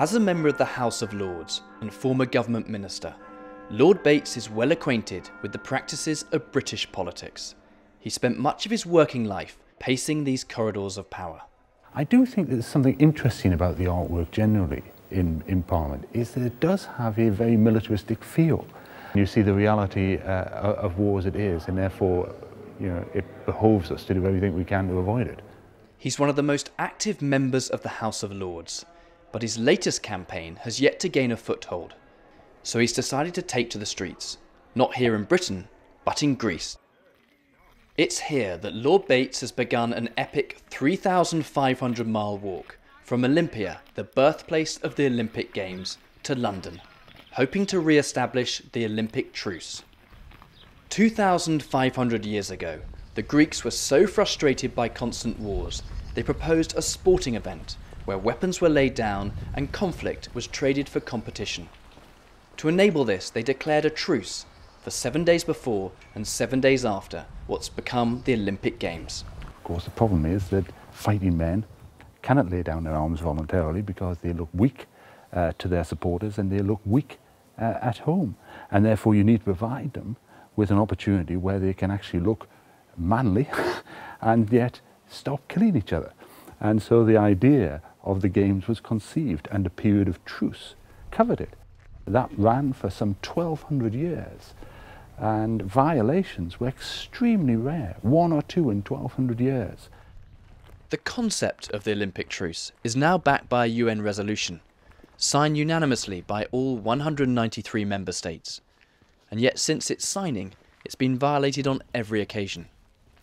As a member of the House of Lords and former government minister, Lord Bates is well acquainted with the practices of British politics. He spent much of his working life pacing these corridors of power. I do think that there's something interesting about the artwork generally in Parliament, is that it does have a very militaristic feel. You see the reality of war as it is, and therefore, it behoves us to do everything we can to avoid it. He's one of the most active members of the House of Lords, but his latest campaign has yet to gain a foothold. So he's decided to take to the streets, not here in Britain, but in Greece. It's here that Lord Bates has begun an epic 3,500-mile walk from Olympia, the birthplace of the Olympic Games, to London, hoping to re-establish the Olympic Truce. 2,500 years ago, the Greeks were so frustrated by constant wars, they proposed a sporting event where weapons were laid down and conflict was traded for competition. To enable this, they declared a truce for 7 days before and 7 days after what's become the Olympic Games. Of course, the problem is that fighting men cannot lay down their arms voluntarily because they look weak to their supporters and they look weak at home. And therefore you need to provide them with an opportunity where they can actually look manly and yet stop killing each other. And so the idea of the Games was conceived, and a period of truce covered it. That ran for some 1,200 years, and violations were extremely rare, 1 or 2 in 1,200 years. The concept of the Olympic Truce is now backed by a UN resolution, signed unanimously by all 193 member states. And yet since its signing, it's been violated on every occasion.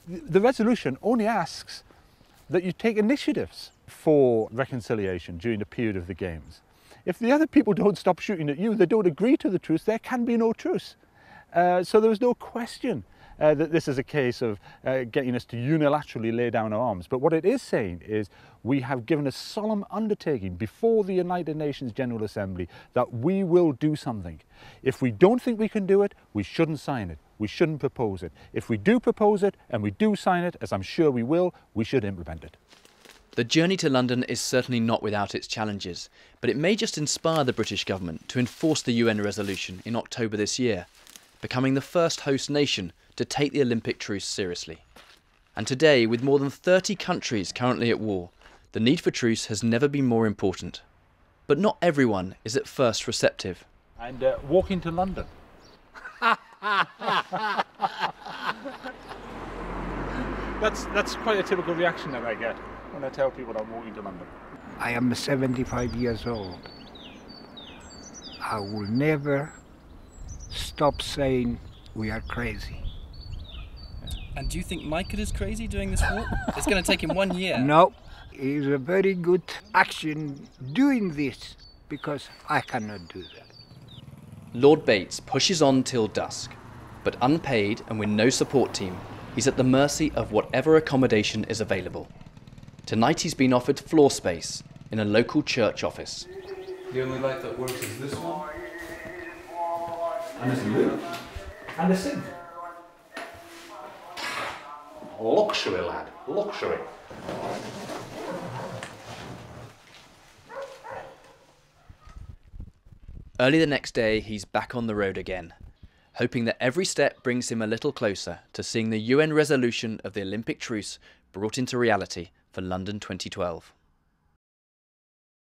The resolution only asks that you take initiatives for reconciliation during the period of the Games. If the other people don't stop shooting at you, they don't agree to the truce, there can be no truce. So there was no question that this is a case of getting us to unilaterally lay down our arms. But what it is saying is we have given a solemn undertaking before the United Nations General Assembly that we will do something. If we don't think we can do it, we shouldn't sign it. We shouldn't propose it. If we do propose it and we do sign it, as I'm sure we will, we should implement it. The journey to London is certainly not without its challenges, but it may just inspire the British government to enforce the UN resolution in October this year, becoming the first host nation to take the Olympic truce seriously. And today, with more than 30 countries currently at war, the need for truce has never been more important. But not everyone is at first receptive. And walking to London. That's quite a typical reaction that I get when I tell people I'm walking to London. I am 75 years old. I will never stop saying we are crazy. And do you think Michael is crazy doing this walk? It's going to take him 1 year. No, it's a very good action doing this because I cannot do that. Lord Bates pushes on till dusk, but unpaid and with no support team, he's at the mercy of whatever accommodation is available. Tonight he's been offered floor space in a local church office. The only light that works is this one. And there's a loo. And a sink. Luxury, lad. Luxury. Early the next day, he's back on the road again, hoping that every step brings him a little closer to seeing the UN resolution of the Olympic truce brought into reality for London 2012.